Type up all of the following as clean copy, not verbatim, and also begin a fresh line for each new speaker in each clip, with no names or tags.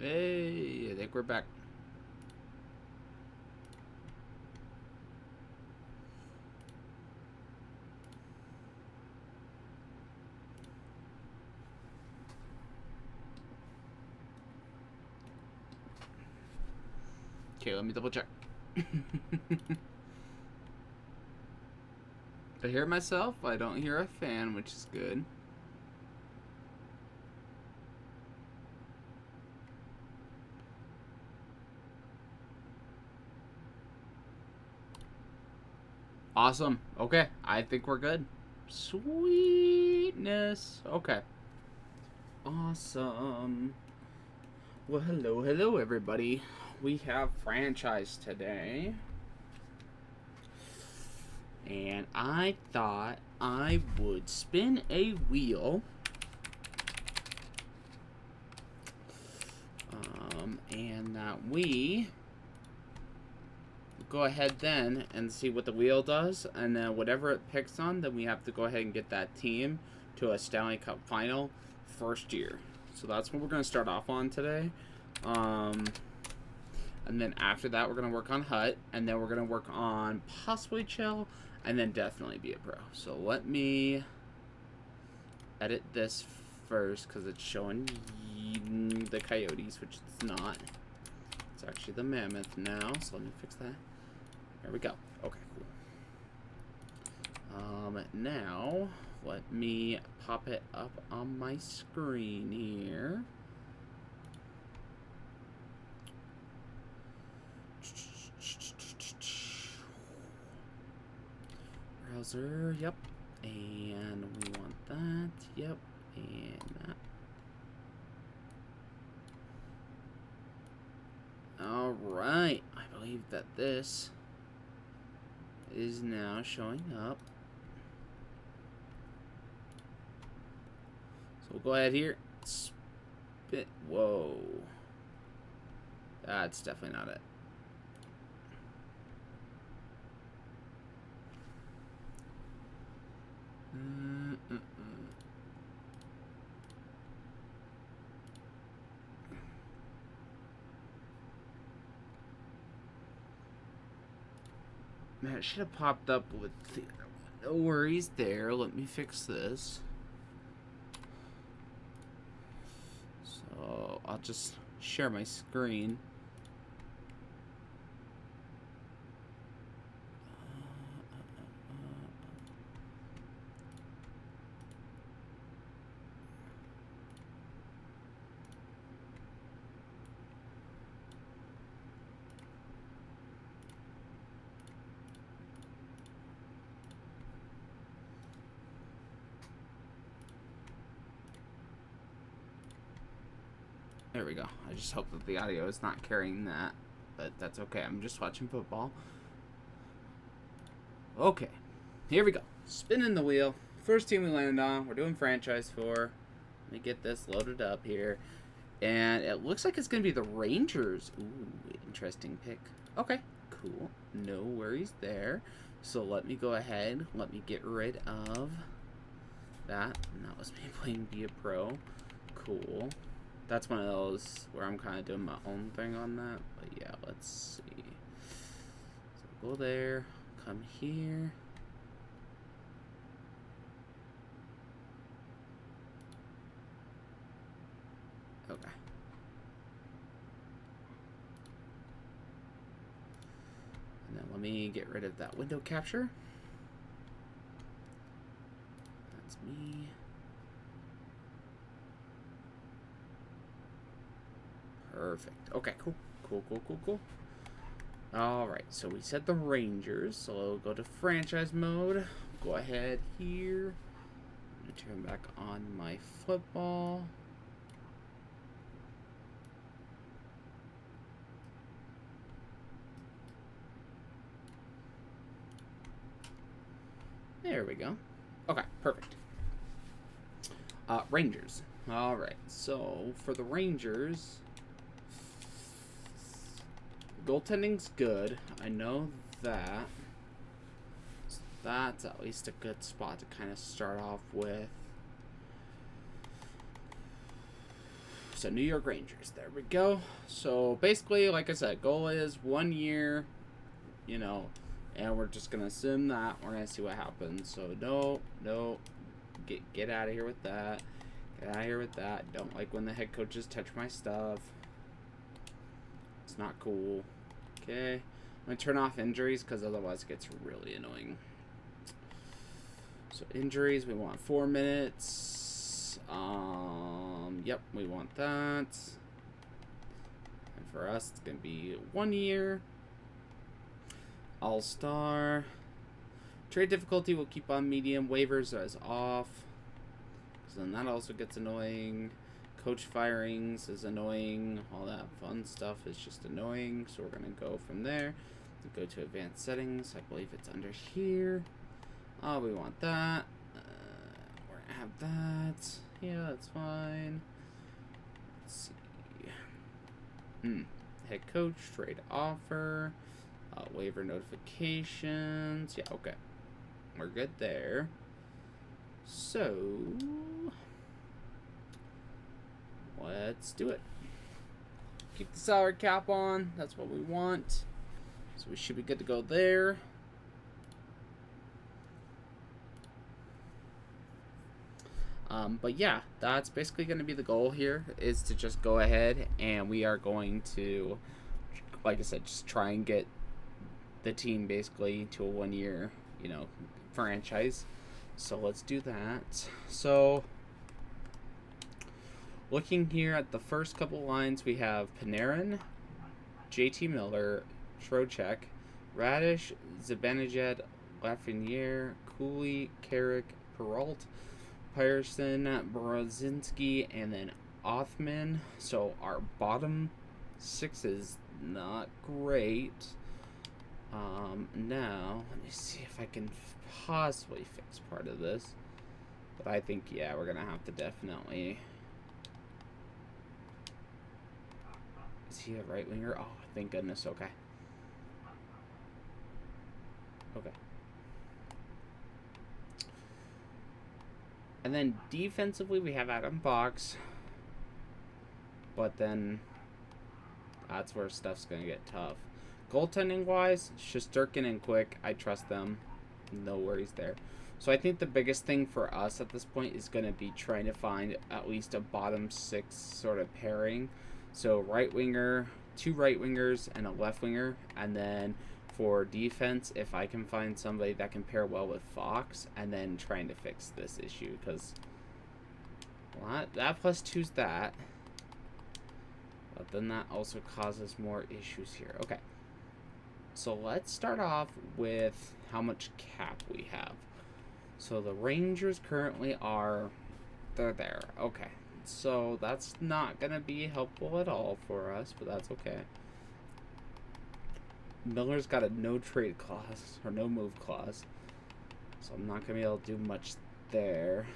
Hey, I think we're back. Okay, let me double check. I hear myself. I don't hear a fan, which is good. Awesome. Okay, I think we're good. Sweetness. Okay. Awesome. Well, hello, everybody. We have franchise today. And I thought I would spin a wheel. And that we go ahead then and see what the wheel does, and then whatever it picks on, then we have to go ahead and get that team to a Stanley Cup final first year. So that's what we're going to start off on today. And then after that, we're going to work on Hut, and then we're going to work on possibly Chill, and then definitely be a pro. So let me edit this first because it's showing the Coyotes, which it's not. It's actually the Mammoth now, so let me fix that. There we go. Okay, cool. Now, let me pop it up on my screen here. Browser, yep. And we want that, yep. And that. Alright, I believe that this is now showing up. So we'll go ahead here. Spit. Whoa. That's definitely not it. Man, it should have popped up with the other one. No worries there. Let me fix this. So I'll just share my screen. There we go. I just hope that the audio is not carrying that, but that's okay. I'm just watching football. Okay, here we go. Spinning the wheel. First team we landed on. We're doing franchise for. Let me get this loaded up here. And it looks like it's going to be the Rangers. Ooh, interesting pick. Okay, cool. No worries there. So let me go ahead. Let me get rid of that. And that was me playing Be a Pro. Cool. That's one of those where I'm kind of doing my own thing on that. But yeah, let's see. So go there. Come here. Okay. And then let me get rid of that window capture. That's me. Perfect. Okay, cool. Cool. Alright, so we set the Rangers. So we'll go to franchise mode. Go ahead here. I'm going to turn back on my football. There we go. Okay, perfect. Rangers. Alright, so for the Rangers, goaltending's good. I know that. So that's at least a good spot to kind of start off with. So New York Rangers. There we go. So basically, like I said, goal is 1 year, you know, and we're just gonna assume that we're gonna see what happens. So no, get out of here with that. Get out of here with that. Don't like when the head coaches touch my stuff. It's not cool. Okay, I'm gonna turn off injuries because otherwise it gets really annoying. So injuries, we want 4 minutes. Yep, we want that. And for us, it's gonna be 1 year. All-star. Trade difficulty will keep on medium. Waivers as off. So then that also gets annoying. Coach firings is annoying. All that fun stuff is just annoying. So we're gonna go from there. Go to advanced settings. I believe it's under here. Oh, we want that. We're gonna have that. Yeah, that's fine. Let's see. Head coach, trade offer, waiver notifications. Yeah, okay. We're good there. So, let's do it. Keep the salary cap on. That's what we want. So we should be good to go there. But yeah, that's basically going to be the goal here, is to just go ahead and we are going to, like I said, just try and get the team basically to a 1 year, you know, franchise. So let's do that. So looking here at the first couple lines, we have Panarin, JT Miller, Trocheck, Radish, Zibanejad, Lafreniere, Cooley, Carrick, Peralt, Pearson, Brodzinski, and then Othman. So our bottom 6 is not great. Now, let me see if I can possibly fix part of this. But I think, yeah, we're going to have to definitely... Is he a right winger? Oh, thank goodness. Okay. Okay. And then defensively, we have Adam Fox. But then that's where stuff's going to get tough. Goaltending-wise, Shesterkin and Quick, I trust them. No worries there. So I think the biggest thing for us at this point is going to be trying to find at least a bottom 6 sort of pairing. So right winger, 2 right wingers, and a left winger. And then for defense, if I can find somebody that can pair well with Fox, and then trying to fix this issue, because well, that plus 2's that. But then that also causes more issues here. Okay. So let's start off with how much cap we have. So the Rangers currently are, they're there. Okay. So that's not going to be helpful at all for us, but that's okay. Miller's got a no trade clause, or no move clause. So I'm not going to be able to do much there.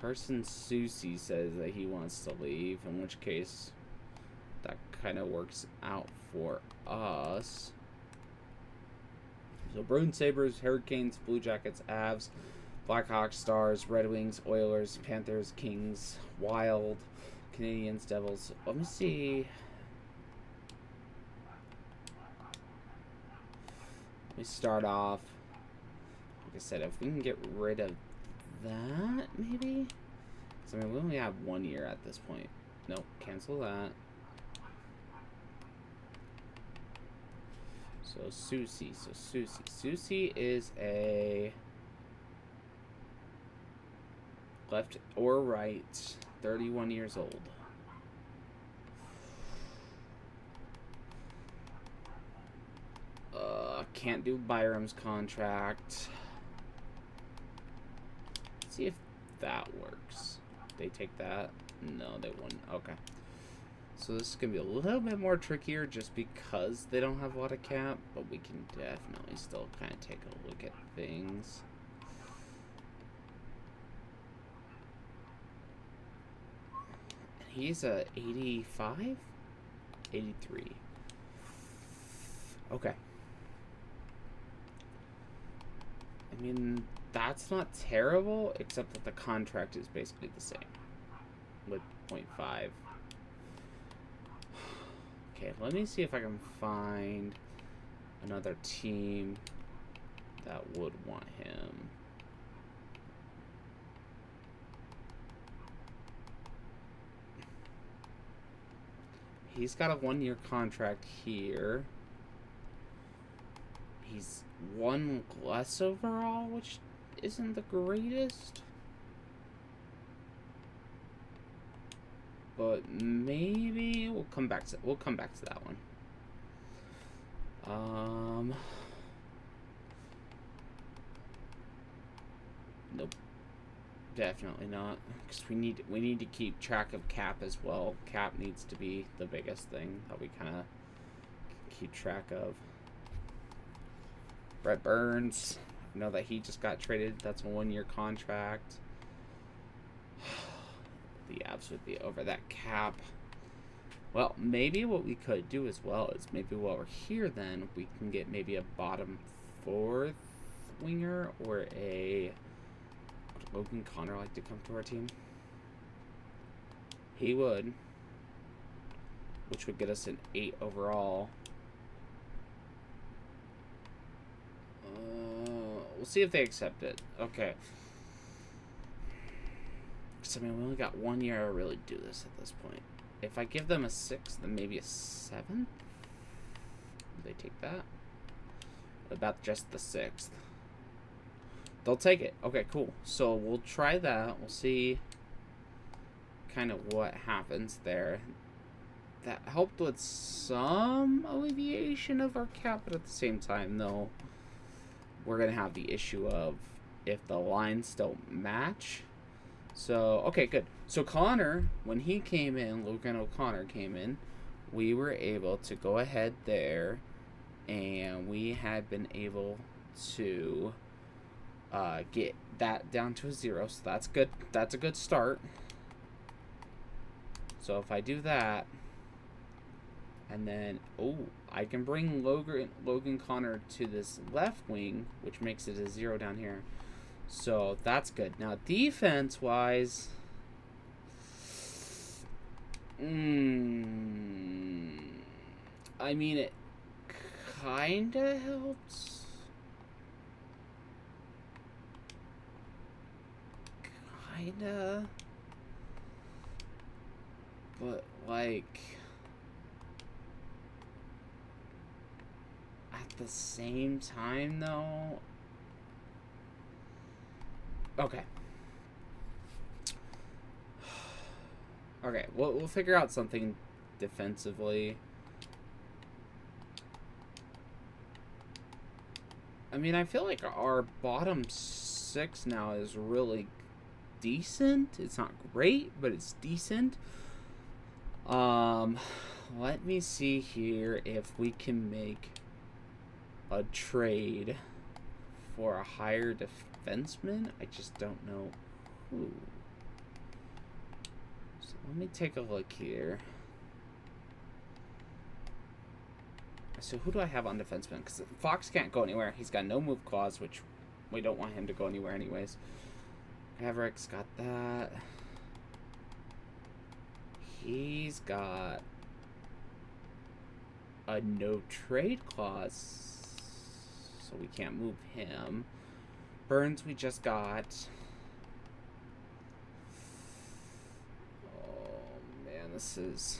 Carson Soucy says that he wants to leave, in which case that kind of works out for us. So Bruins, Sabres, Hurricanes, Blue Jackets, Avs, Blackhawks, Stars, Red Wings, Oilers, Panthers, Kings, Wild, Canadians, Devils. Let me see. Let me start off. Like I said, if we can get rid of that, maybe? Because, I mean, we only have 1 year at this point. Nope, cancel that. So, Soucy. Soucy is a left or right, 31 years old. Can't do Byram's contract. Let's see if that works. They take that? No, they wouldn't. Okay. So this is going to be a little bit more trickier just because they don't have a lot of cap, but we can definitely still kind of take a look at things. And he's a 85? 83. Okay. I mean, that's not terrible, except that the contract is basically the same with 0.5. Okay, let me see if I can find another team that would want him. He's got a 1-year contract here. He's 1 less overall, which isn't the greatest. But maybe we'll come back to that one. Nope. Definitely not, because we need to keep track of cap as well. Cap needs to be the biggest thing that we kind of keep track of. Brett Burns, I know that he just got traded. That's a 1-year contract. The Avs would be over that cap. Well, maybe what we could do as well is maybe while we're here, then we can get maybe a bottom 4th winger or a. Would Logan Connor like to come to our team? He would, which would get us an 8 overall. We'll see if they accept it. Okay. Because, I mean, we only got 1 year to really do this at this point. If I give them a 6th, then maybe a 7th? Will they take that? What about just the 6th? They'll take it. Okay, cool. So we'll try that. We'll see kind of what happens there. That helped with some alleviation of our cap, but at the same time, though, we're going to have the issue of if the lines don't match. So, okay, good. So Connor, when he came in, Logan O'Connor came in, we were able to go ahead there, and we had been able to get that down to a 0, so that's good. That's a good start. So if I do that, and then, I can bring Logan Connor to this left wing, which makes it a 0 down here. So that's good. Now defense-wise, I mean, it kind of helps. Kinda. But, like, at the same time, though. Okay. Okay, we'll figure out something defensively. I mean, I feel like our bottom 6 now is really decent. It's not great, but it's decent. Let me see here if we can make a trade for a higher defenseman. I just don't know who. So let me take a look here. So who do I have on defenseman? Because Fox can't go anywhere. He's got no move clause, which we don't want him to go anywhere anyways. Haverick's got that. He's got a no trade clause, so we can't move him. Burns we just got. Oh man, this is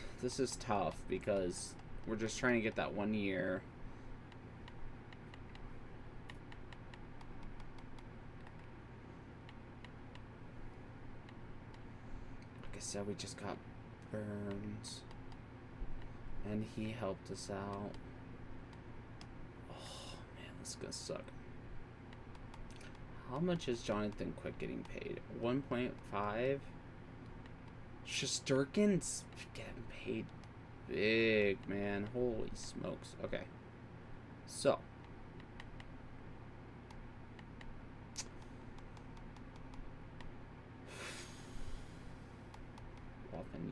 tough because we're just trying to get that 1 year. Like I said, we just got Burns, and he helped us out. Oh man, this is gonna suck. How much is Jonathan Quick getting paid? 1.5. Shesterkin's getting paid big, man. Holy smokes. Okay, so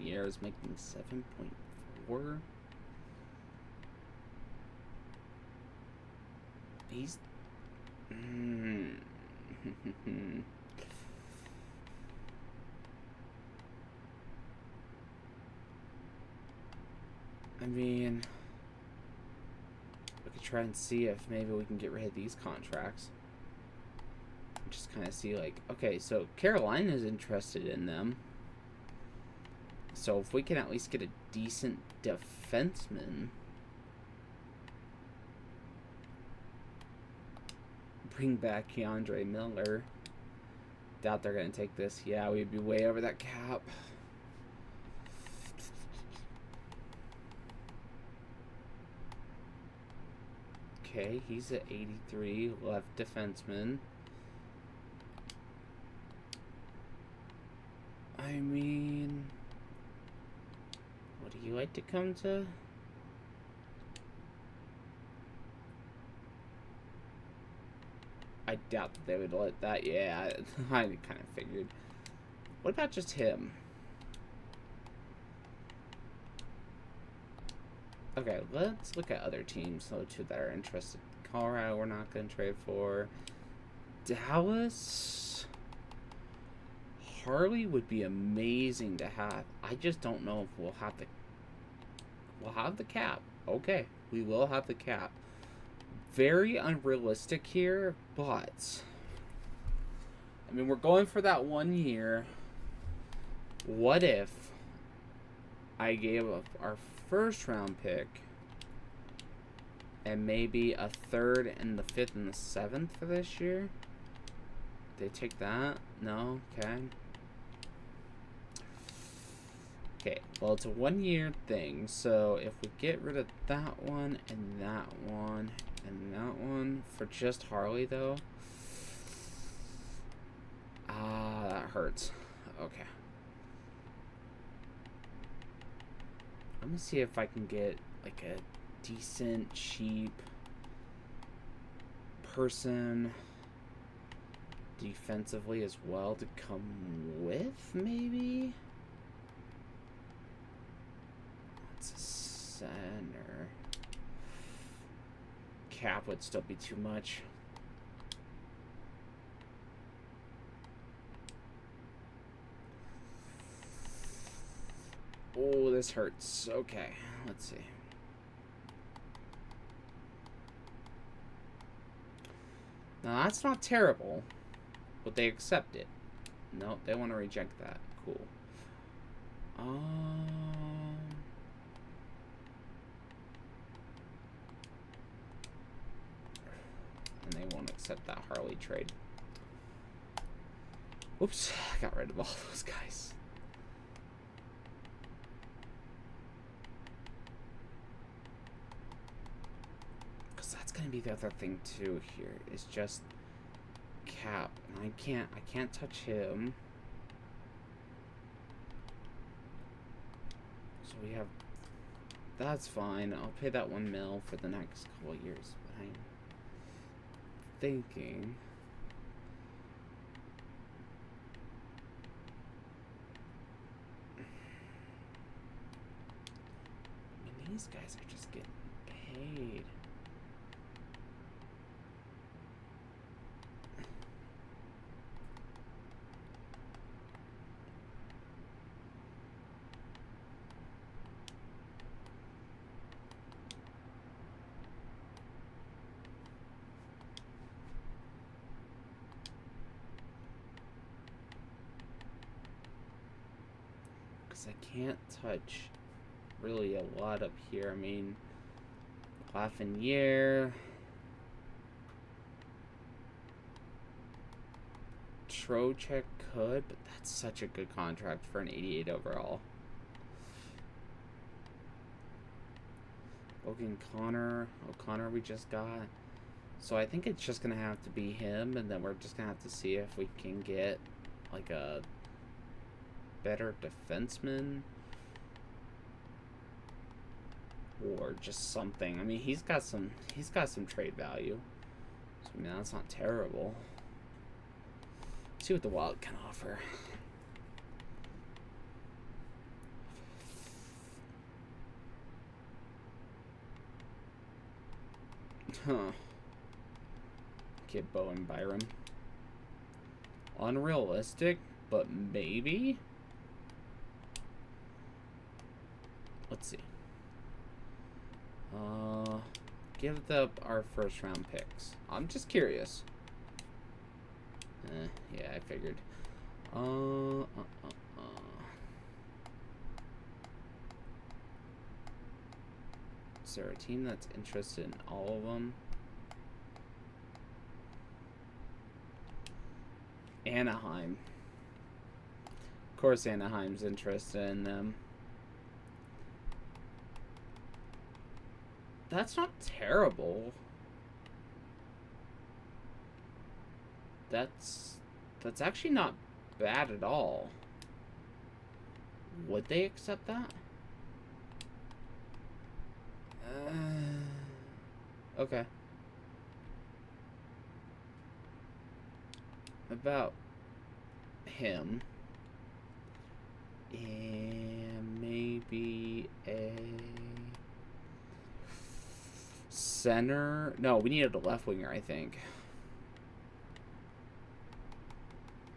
Years making 7.4. He's I mean, we could try and see if maybe we can get rid of these contracts. Just kind of see, like, okay, so Carolina's interested in them. So if we can at least get a decent defenseman, bring back Keandre Miller. Doubt they're going to take this. Yeah, we'd be way over that cap. Okay, he's at 83, left defenseman. I mean, would he like to come to? I doubt that they would let that. Yeah, I kind of figured. What about just him? Okay, let's look at other teams, though, too, that are interested. Colorado, we're not going to trade for. Dallas? Harley would be amazing to have. I just don't know if we'll have the... We'll have the cap. Okay, we will have the cap. Very unrealistic here, but... I mean, we're going for that 1 year. What if I gave up our first round pick and maybe a 3rd and the 5th and the 7th for this year? They take that? No? Okay. Okay, well, it's a 1 year thing, so if we get rid of that one and that one and that one for just Harley, though, that hurts. Okay. I'm gonna see if I can get like a decent, cheap person defensively as well to come with, maybe? It's a center. Cap would still be too much. Oh, this hurts. Okay, let's see. Now, that's not terrible, but they accept it. No, they want to reject that. Cool. And they won't accept that Harley trade. Oops, I got rid of all those guys. Gonna be the other thing too here is just cap. I can't touch him. So we have, that's fine. I'll pay that $1 million for the next couple of years. But I'm thinking these guys are just getting paid. I can't touch really a lot up here. I mean, Lafreniere, Trocheck could, but that's such a good contract for an 88 overall. O'Connor we just got. So I think it's just going to have to be him, and then we're just going to have to see if we can get like a better defenseman or just something. I mean, he's got some trade value. So I mean, that's not terrible. Let's see what the Wild can offer. Huh. Get Bo and Byram. unrealistic, but maybe. Let's see. Give our first round picks. I'm just curious. Yeah, I figured. Is there a team that's interested in all of them? Anaheim. Of course, Anaheim's interested in them. That's not terrible. That's actually not bad at all. Would they accept that? Okay. About him. And maybe a center. No, we needed a left winger, I think.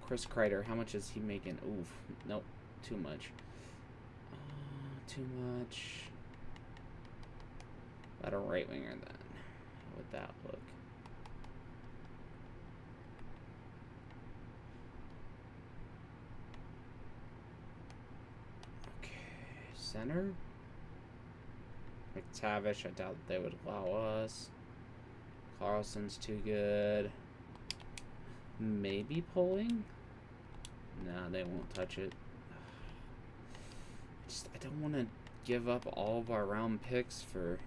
Chris Kreider, how much is he making? Oof. Nope. Too much. Too much. About a right winger then. How would that look? Okay. Center? McTavish, I doubt they would allow us. Carlson's too good. Maybe Poling? Nah, they won't touch it. I don't want to give up all of our round picks for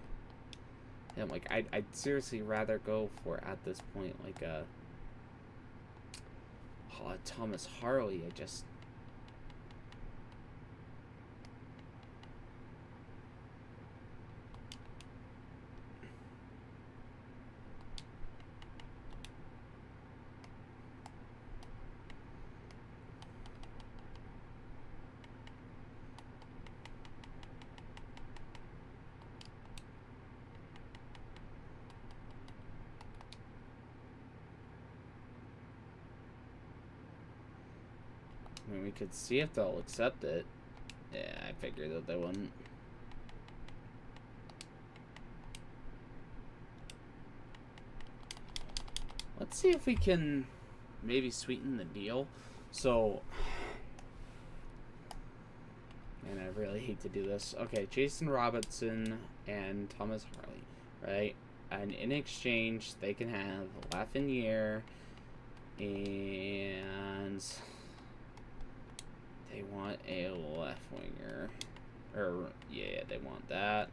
him. Like, I'd seriously rather go for, at this point, like a Thomas Harley. I mean, we could see if they'll accept it. Yeah, I figured that they wouldn't. Let's see if we can maybe sweeten the deal. So, and I really hate to do this. Okay, Jason Robinson and Thomas Harley, right? And in exchange, they can have Lafreniere and they want a left winger. Or, yeah, they want that.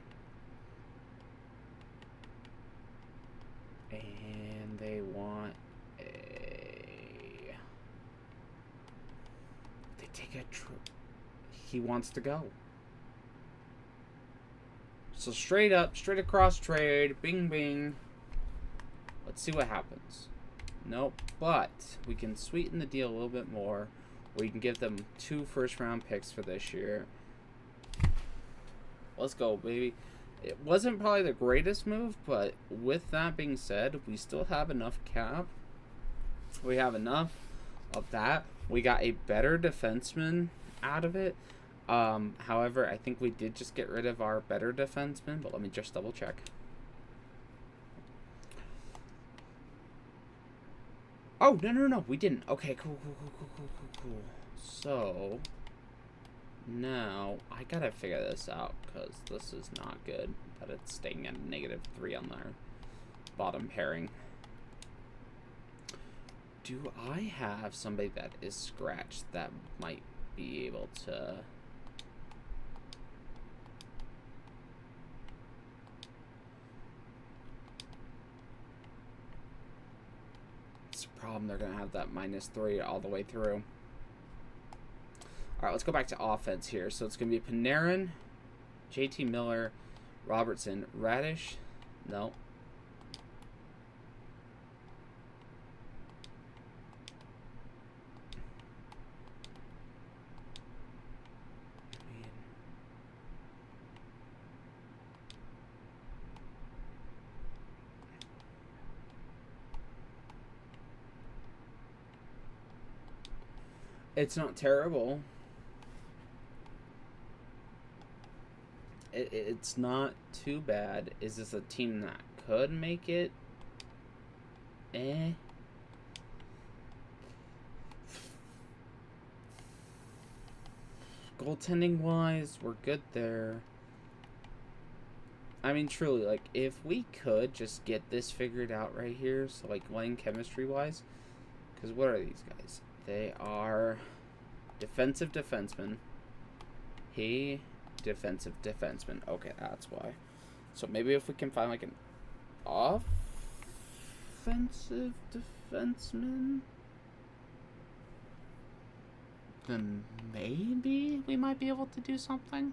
And they want a... They take a trip. He wants to go. So straight up, straight across trade. Bing, bing. Let's see what happens. Nope. But we can sweeten the deal a little bit more. We can give them 2 first-round picks for this year. Let's go, baby. It wasn't probably the greatest move, but with that being said, we still have enough cap. We have enough of that. We got a better defenseman out of it. However, I think we did just get rid of our better defenseman, but let me just double check. Oh, no, we didn't. Okay, cool. So, now, I gotta figure this out, because this is not good, that it's staying at -3 on our bottom pairing. Do I have somebody that is scratched that might be able to... It's a problem, they're gonna have that -3 all the way through. Alright, let's go back to offense here. So it's going to be Panarin, JT Miller, Robertson, Radish. No. It's not terrible. It's not too bad. Is this a team that could make it? Eh. Goaltending wise, we're good there. I mean, truly, like, if we could just get this figured out right here, so, like, line chemistry wise, because what are these guys? They are defensive defensemen. He, defensive defenseman. Okay, that's why. So maybe if we can find, like, an offensive defenseman, then maybe we might be able to do something.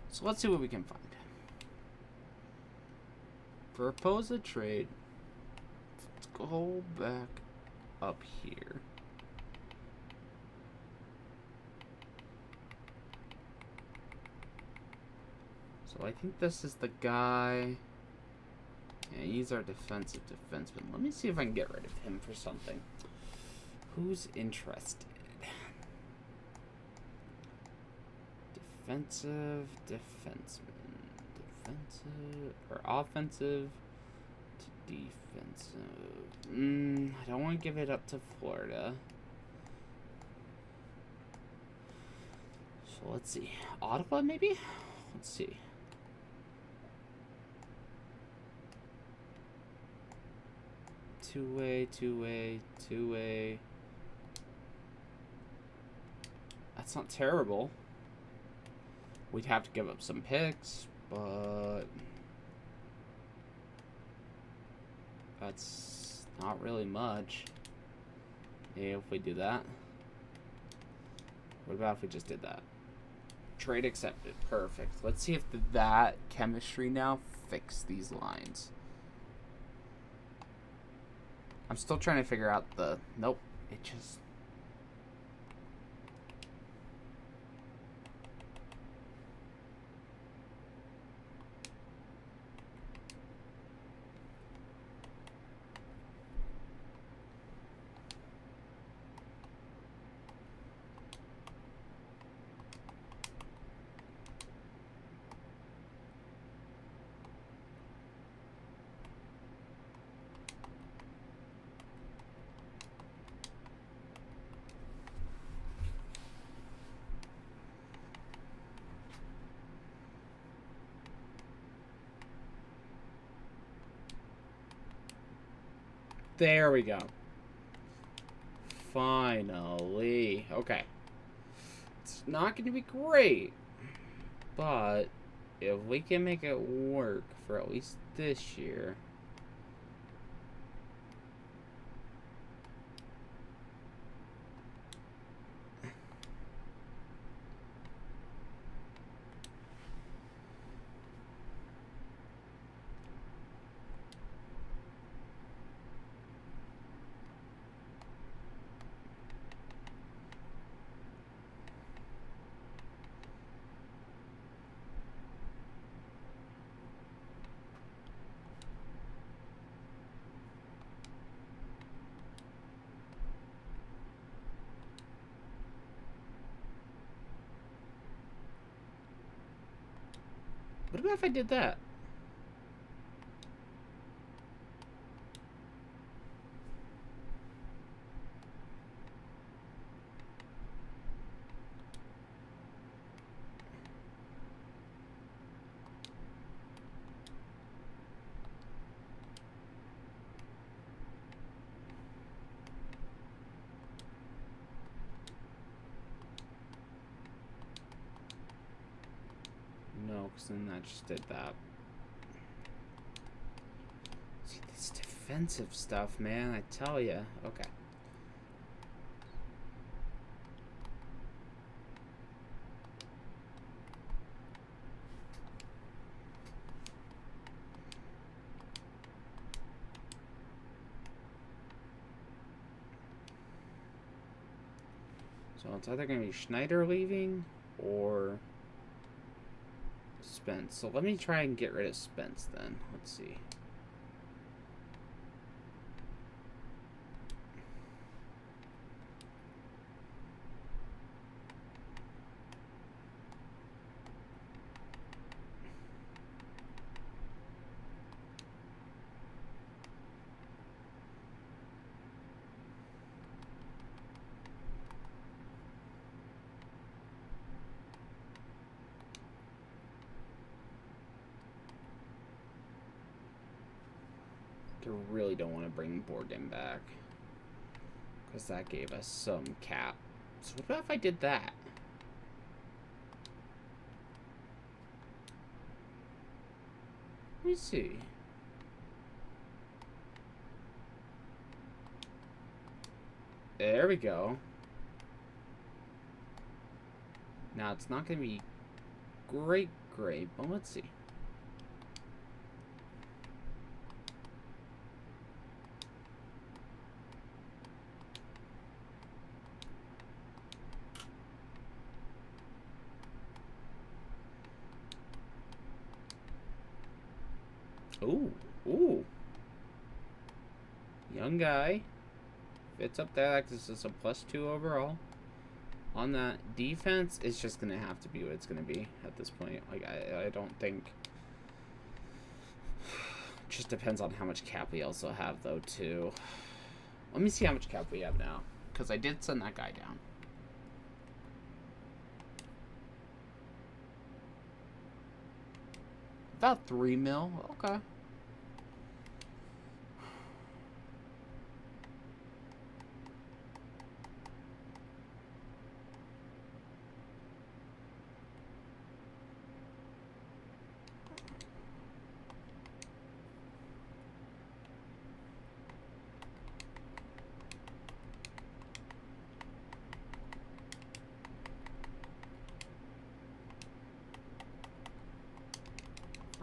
So let's see what we can find. Propose a trade. Let's go back up here. So I think this is the guy. Yeah, he's our defensive defenseman. Let me see if I can get rid of him for something. Who's interested? Defensive defenseman. Defensive or offensive to defensive. I don't want to give it up to Florida. So let's see. Ottawa, maybe? Let's see. Two-way, two-way, two-way. That's not terrible. We'd have to give up some picks, but that's not really much. Yeah, if we do that. What about if we just did that? Trade accepted. Perfect. Let's see if that chemistry now fix these lines. I'm still trying to figure out the... Nope. It just... There we go. Finally. Okay. It's not going to be great, but if we can make it work for at least this year... What about if I did that? No, because then I just did that. See, this defensive stuff, man, I tell ya. Okay. So it's either going to be Schneider leaving or Spence. So let me try and get rid of Spence then. Let's see. I really don't want to bring Borden back, because that gave us some cap. So what about if I did that? Let me see. There we go. Now, it's not going to be great, but let's see. Ooh, ooh. Young guy. Fits up there. This is a +2 overall. On that defense, it's just going to have to be what it's going to be at this point. Like, I don't think... Just depends on how much cap we also have, though, too. Let me see how much cap we have now, because I did send that guy down. About 3 mil. Okay.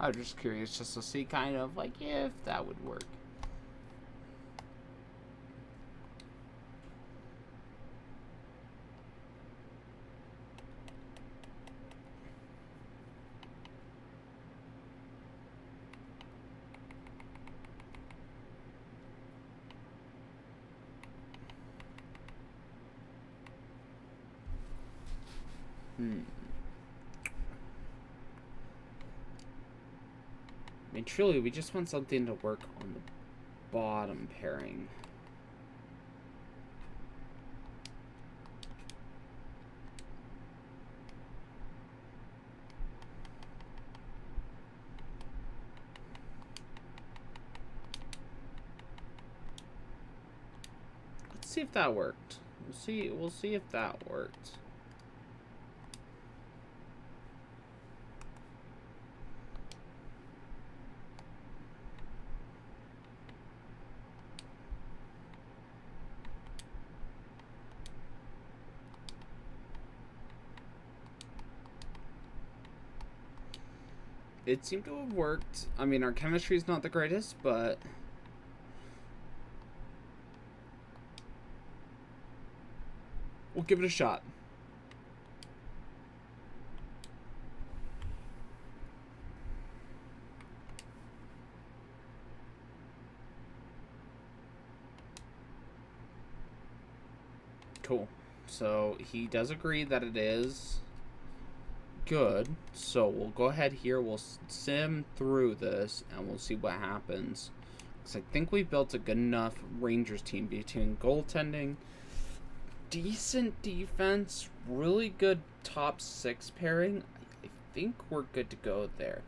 I was just curious just to see kind of like if that would work. I mean, truly, we just want something to work on the bottom pairing. Let's see if that worked. We'll see if that worked. It seemed to have worked. I mean, our chemistry is not the greatest, but we'll give it a shot. Cool. So he does agree that it is good, so we'll go ahead here, we'll sim through this and we'll see what happens, because I think we built a good enough Rangers team between goaltending, decent defense, really good top 6 pairing. I think we're good to go there.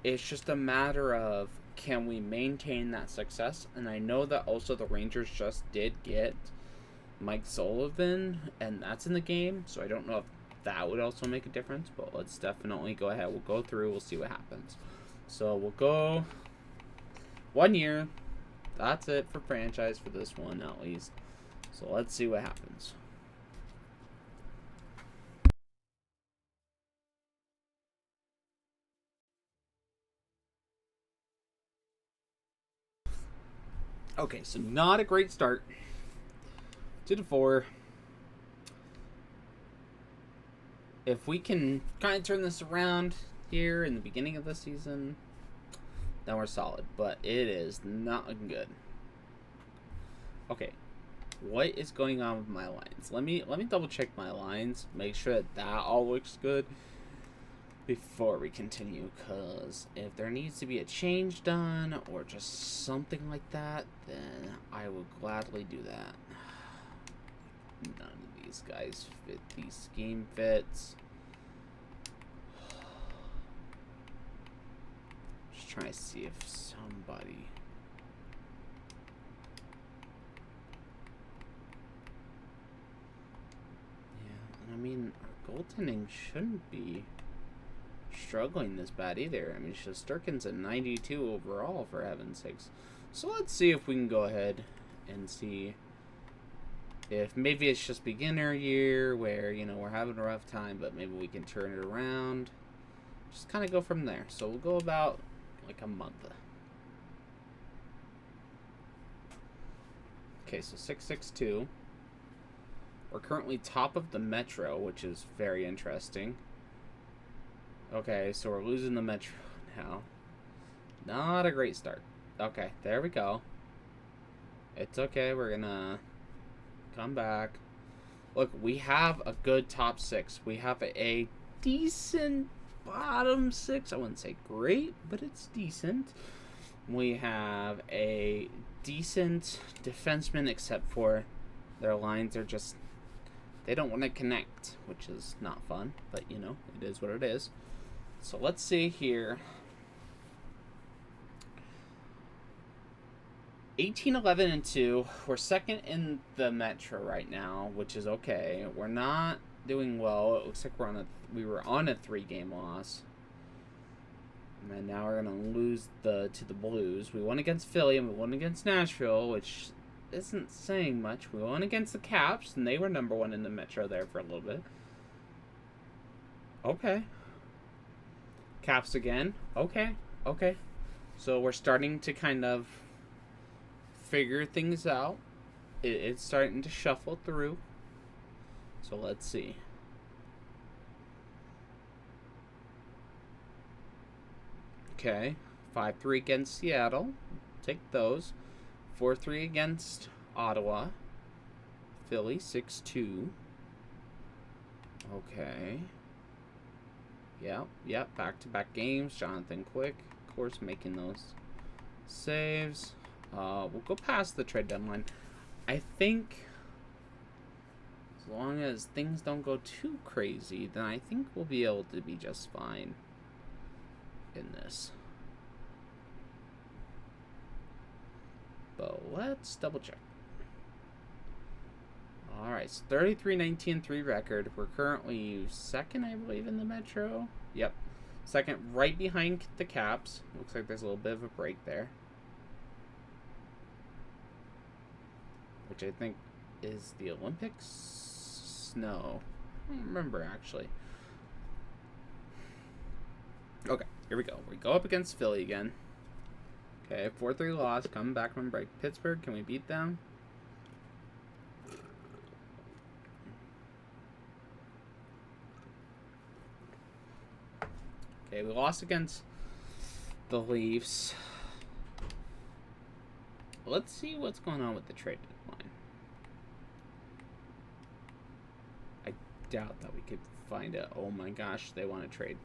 It's just a matter of, can we maintain that success? And I know that also the Rangers just did get Mike Sullivan, and that's in the game, so I don't know if that would also make a difference, but let's definitely go ahead. We'll go through. We'll see what happens. So we'll go 1 year. That's it for franchise for this one, at least. So let's see what happens. Okay, so not a great start. 2-4. If we can kind of turn this around here in the beginning of the season, then we're solid. But it is not looking good. Okay, what is going on with my lines? Let me double check my lines, make sure that all looks good before we continue. Cause if there needs to be a change done or just something like that, then I will gladly do that. None of these guys fit these scheme fits. Just trying to see if somebody... mean, our goaltending shouldn't be struggling this bad either. I mean, Shesterkin's a 92 overall, for heaven's sakes. So let's see if we can go ahead and see if maybe it's just beginner year where, you know, we're having a rough time, but maybe we can turn it around. Just kind of go from there. So we'll go about like a month. Okay, so 662. We're currently top of the Metro, which is very interesting. Okay, so we're losing the Metro now. Not a great start. Okay, there we go. It's okay, we're gonna come back. Look, we have a good top 6. We have a decent bottom 6. I wouldn't say great, but it's decent. We have a decent defenseman, except for their lines are just... they don't want to connect, which is not fun, but, you know, it is what it is. So let's see here. 18, 11, and 2. We're second in the Metro right now, which is okay. We're not doing well. It looks like we were on a 3-game loss. And then now we're going to lose to the Blues. We won against Philly and we won against Nashville, which isn't saying much. We won against the Caps, and they were number 1 in the Metro there for a little bit. Okay. Caps again. Okay. Okay. So we're starting to kind of figure things out. It's starting to shuffle through. So let's see. Okay. 5-3 against Seattle. Take those. 4-3 against Ottawa. Philly 6-2. Okay. Yep. Back-to-back games. Jonathan Quick, of course, making those saves. We'll go past the trade deadline. I think as long as things don't go too crazy, then I think we'll be able to be just fine in this. But let's double check. Alright, so 33-19-3 record. We're currently second, I believe, in the Metro. Yep. Second, right behind the Caps. Looks like there's a little bit of a break there. Which I think is the Olympics? No. I don't remember, actually. Okay, here we go. We go up against Philly again. Okay, 4-3 loss. Coming back from break. Pittsburgh, can we beat them? Okay, we lost against the Leafs. Let's see what's going on with the trade deadline. I doubt that we could find it. Oh my gosh, they want to trade.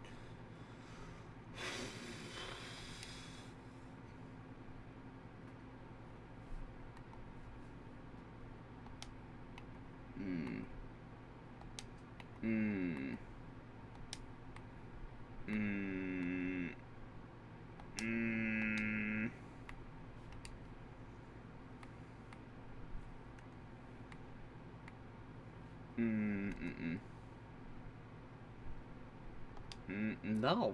No.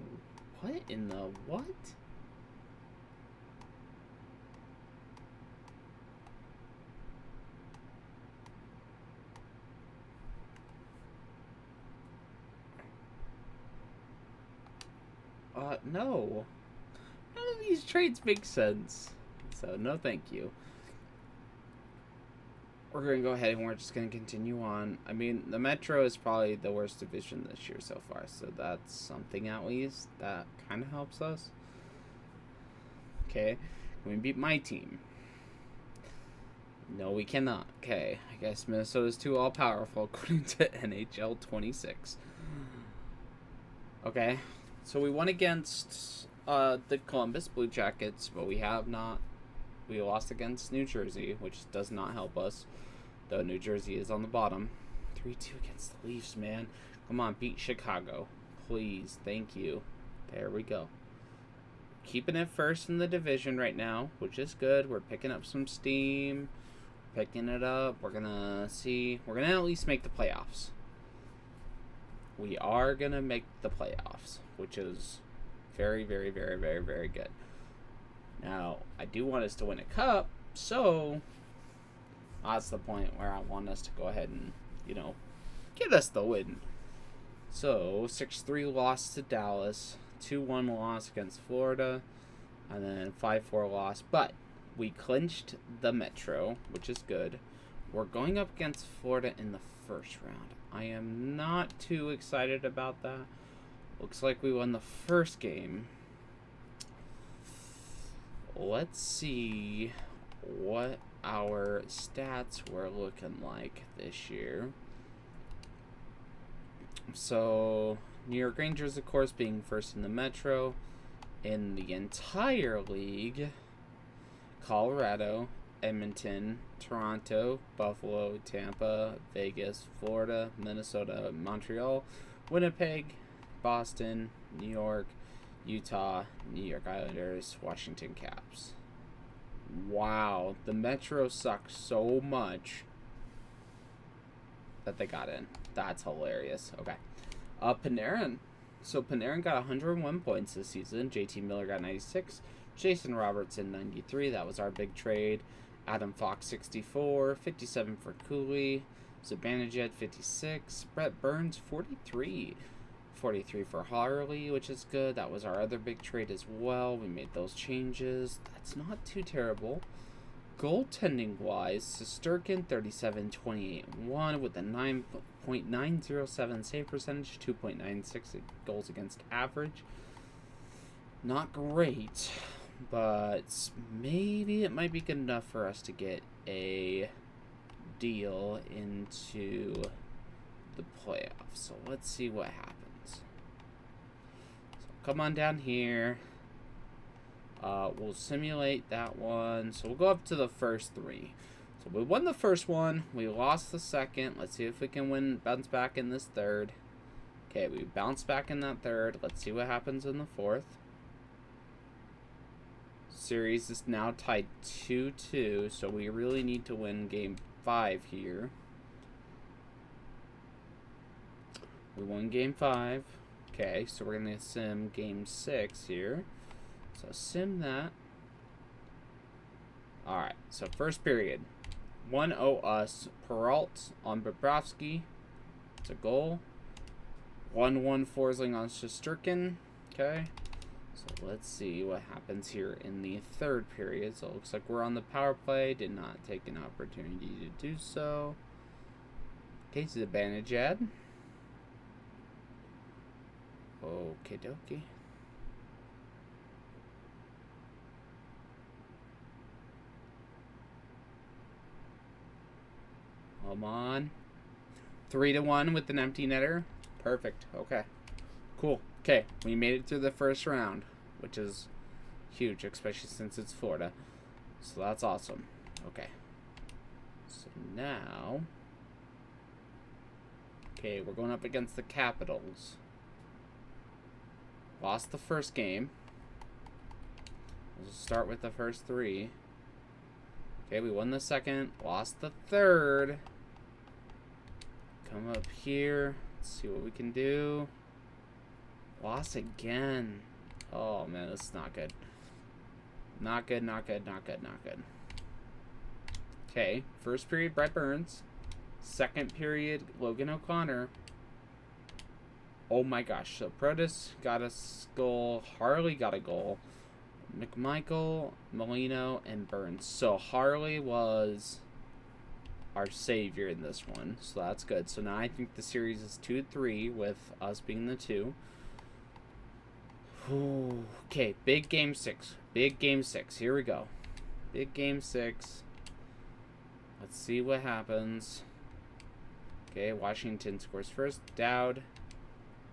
What in the what? No. None of these trades make sense. So, no thank you. We're going to go ahead and we're just going to continue on. I mean, the Metro is probably the worst division this year so far. So, that's something at least that kind of helps us. Okay. Can we beat my team? No, we cannot. Okay. I guess Minnesota's too all-powerful according to NHL 26. Okay. So we won against the Columbus Blue Jackets, but we have not. We lost against New Jersey, which does not help us, though New Jersey is on the bottom. 3-2 against the Leafs, man. Come on, beat Chicago. Please. Thank you. There we go. Keeping it first in the division right now, which is good. We're picking up some steam. Picking it up. We're going to see. We're going to at least make the playoffs. we are going to make the playoffs, which is very, very, very, very, very good. Now, I do want us to win a cup, so that's the point where I want us to go ahead and, get us the win. So, 6-3 loss to Dallas, 2-1 loss against Florida, and then 5-4 loss. But we clinched the Metro, which is good. We're going up against Florida in the first round. I am not too excited about that. Looks like we won the first game. Let's see what our stats were looking like this year. So, New York Rangers, of course, being first in the Metro. In the entire league, Colorado, Edmonton, Toronto, Buffalo, Tampa, Vegas, Florida, Minnesota, Montreal, Winnipeg, Boston, New York, Utah, New York Islanders, Washington Caps. Wow, the Metro sucks so much that they got in. That's hilarious. Okay. Panarin. So Panarin got 101 points this season. JT Miller got 96. Jason Robertson 93. That was our big trade. Adam Fox 64. 57 for Cooley. Zibanejad 56. Brett Burns 43. 43 for Harley, which is good. That was our other big trade as well. We made those changes. That's not too terrible. Goaltending wise, Shesterkin 37-28-1 with a 9.907 save percentage, 2.96 goals against average. Not great, but maybe it might be good enough for us to get a deal into the playoffs. So let's see what happens. So come on down here. We'll simulate that one. So we'll go up to the first three. So we won the first one. We lost the second. Let's see if we can bounce back in this third. Okay, we bounced back in that third. Let's see what happens in the fourth. Series is now tied 2-2, so we really need to win game 5 here. We won game 5. Okay, so we're going to sim game 6 here. So sim that. Alright, so first period. 1-0 us. Peralt on Bobrovsky. It's a goal. 1-1 Forsling on Shesterkin. Okay. So let's see what happens here in the third period. So it looks like we're on the power play. Did not take an opportunity to do so. Okay, Zibanejad. Okie dokie. Come on. 3-1 with an empty netter. Perfect. Okay. Cool. Okay. We made it through the first round, which is huge, especially since it's Florida. So that's awesome. Okay. So now... Okay, we're going up against the Capitals. Lost the first game. We'll start with the first three. Okay, we won the second. Lost the third. Come up here. Let's see what we can do. Lost again. Oh, man, this is not good. Not good, not good, not good, not good. Okay, first period, Brett Burns. Second period, Logan O'Connor. Oh my gosh. So Protus got a goal. Harley got a goal. McMichael, Molino, and Burns. So Harley was our savior in this one. So that's good. So now I think the series is 2-3 with us being the 2. Ooh, okay, big game 6. Big game 6. Here we go. Big game 6. Let's see what happens. Okay, Washington scores first. Dowd.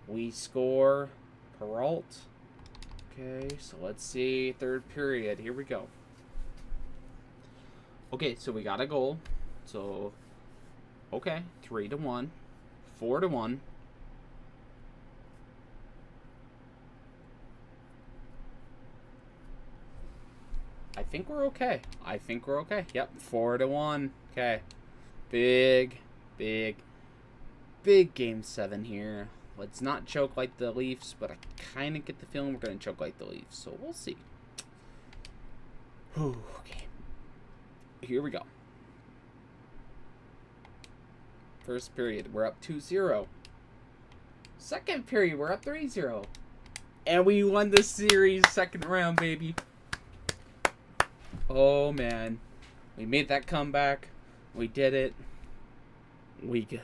We score. Peralt. Okay, so let's see. Third period. Here we go. Okay, so we got a goal. So, okay. 3-1. 4-1. I think we're okay. I think we're okay. Yep, 4-1. Okay. Big game 7 here. let's not choke like the Leafs, but I kind of get the feeling we're going to choke like the Leafs, so we'll see. Whew, okay. Here we go. First period, we're up 2-0. Second period, we're up 3-0. And we won the series second round, baby. Oh, man. We made that comeback. We did it. We good.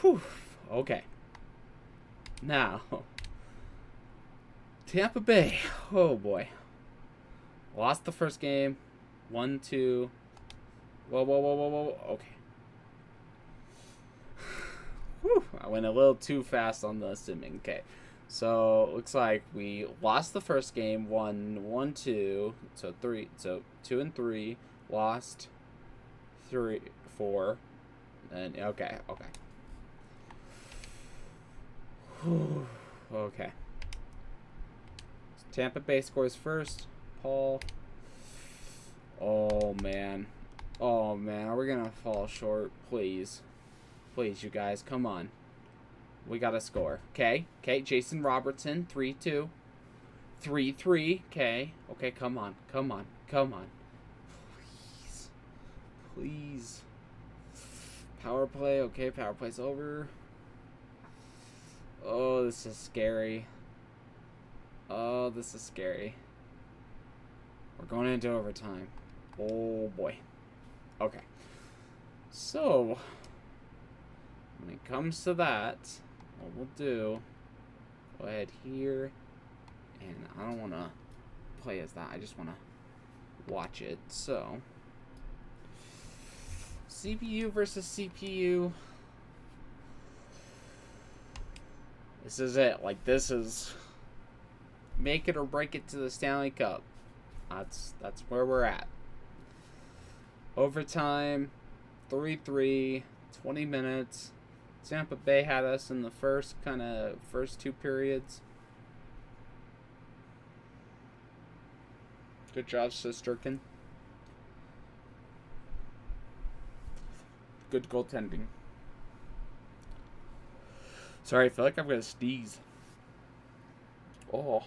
Whew. Okay. Now, Tampa Bay. Oh, boy. Lost the first game. 1-2. Whoa. Okay. Whew. I went a little too fast on the simming. Okay. So, looks like we lost the first game. Won 1-2. So, 3. So, 2 and 3. Lost 3, 4. And, okay. Okay. Tampa Bay scores first. Paul. Oh, man. Are we going to fall short? Please, you guys. Come on. We got to score. Okay. Jason Robertson. 3-2. 3-3. Okay, come on. Please. Power play. Okay, power play's over. Oh, this is scary. We're going into overtime. Oh, boy. Okay. So, when it comes to that, what we'll do, go ahead here, and I don't want to play as that. I just want to watch it. So, CPU versus CPU. This is it. Like, this is make it or break it to the Stanley Cup. That's where we're at. Overtime, 3-3, 20 minutes. Tampa Bay had us in the first 2 periods. Good job, Sisterkin. Good goaltending. Sorry, I feel like I'm going to sneeze. Oh.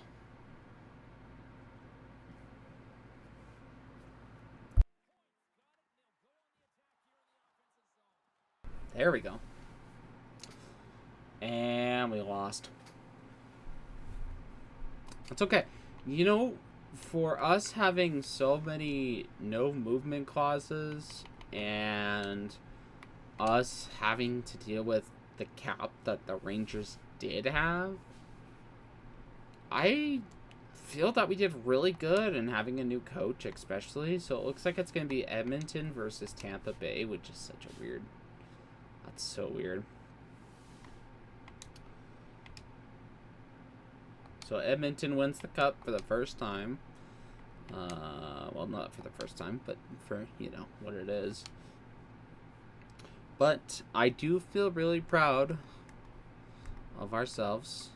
There we go. And we lost. That's okay. You know, for us having so many no movement clauses and us having to deal with the cap that the Rangers did have, I feel that we did really good in having a new coach, especially. So it looks like it's going to be Edmonton versus Tampa Bay, which is such a weird... That's so weird. So Edmonton wins the cup for the first time. Well, not for the first time, but for, you know, what it is. But I do feel really proud of ourselves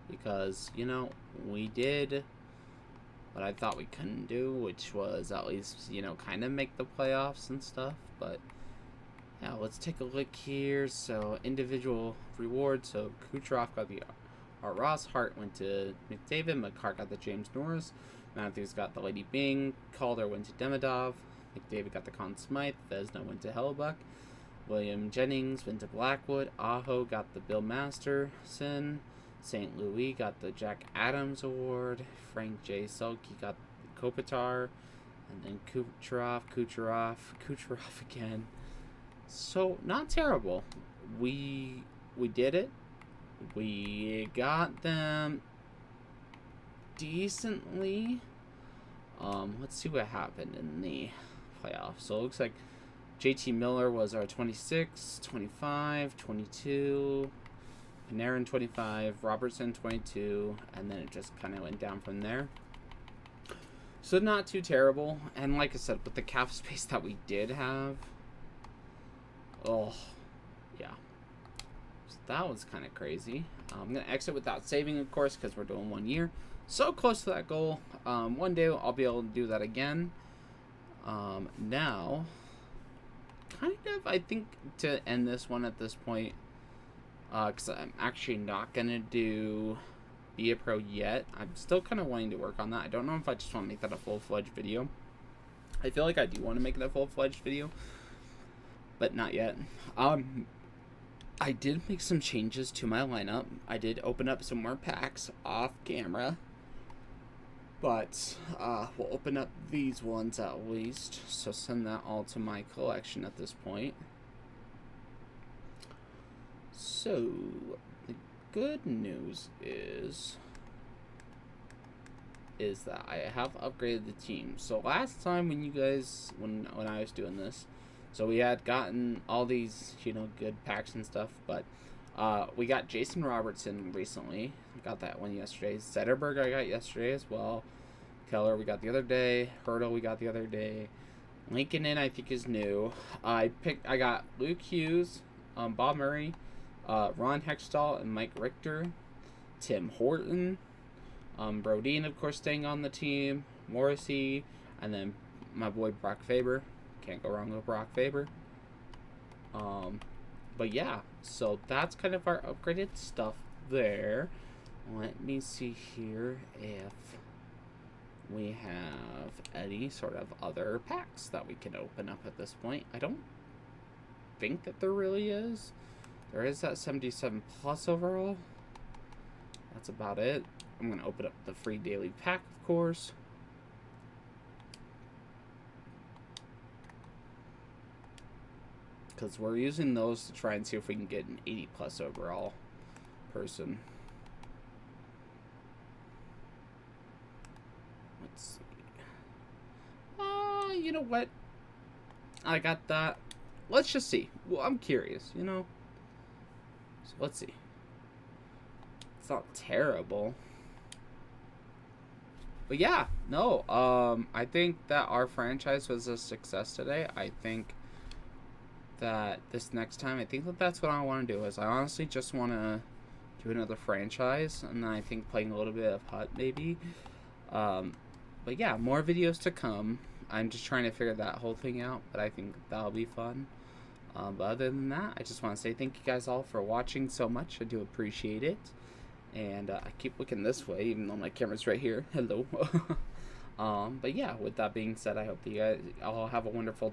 because, you know, we did what I thought we couldn't do, which was at least, you know, kind of make the playoffs and stuff. But yeah, let's take a look here. So individual reward. So Kucherov got the Art Ross. Hart went to McDavid. McCart got the James Norris. Matthews got the Lady Byng. Calder went to Demidov. McDavid got the Conn Smythe. Vesna went to Hellebuck. William Jennings went to Blackwood. Aho got the Bill Masterson. St. Louis got the Jack Adams Award. Frank J. Selke got the Kopitar. And then Kucherov again. So, not terrible. We did it. We got them decently. Let's see what happened in the playoffs. So, it looks like JT Miller was our 26, 25, 22, Panarin 25, Robertson 22, and then it just kind of went down from there. So not too terrible, and like I said, with the cap space that we did have, oh, yeah. So that was kind of crazy. I'm going to exit without saving, of course, because we're doing 1 year. So close to that goal. One day I'll be able to do that again. Now... kind of, I think, to end this one at this point, because I'm actually not going to do Be a Pro yet. I'm still kind of wanting to work on that. I don't know if I just want to make that a full-fledged video. I feel like I do want to make it a full-fledged video, but not yet. I did make some changes to my lineup. I did open up some more packs off camera, but we'll open up these ones at least, so send that all to my collection at this point. So the good news is that I have upgraded the team. So last time when you guys, when I was doing this, so we had gotten all these, you know, good packs and stuff, but we got Jason Robertson recently. Got that one yesterday. Zetterberg I got yesterday as well. Keller we got the other day. Hurdle we got the other day. Lincoln I think is new. I got Luke Hughes, Bob Murray, Ron Hextall and Mike Richter, Tim Horton, Brodeen of course staying on the team, Morrissey, and then my boy Brock Faber. Can't go wrong with Brock Faber. But yeah, so that's kind of our upgraded stuff there. Let me see here if we have any sort of other packs that we can open up at this point. I don't think that there really is. There is that 77 plus overall. That's about it. I'm going to open up the free daily pack, of course. Because we're using those to try and see if we can get an 80 plus overall person. Let's see. You know what? I got that. Let's just see. Well, I'm curious, you know? So let's see. It's not terrible. But yeah, no. I think that our franchise was a success today. I think that this next time, I think that that's what I want to do. Is I honestly just want to do another franchise, and then I think playing a little bit of Hut maybe. But yeah, more videos to come. I'm just trying to figure that whole thing out, but I think that'll be fun. But other than that, I just want to say thank you guys all for watching so much. I do appreciate it. And I keep looking this way, even though my camera's right here. Hello. But yeah, with that being said, I hope you guys all have a wonderful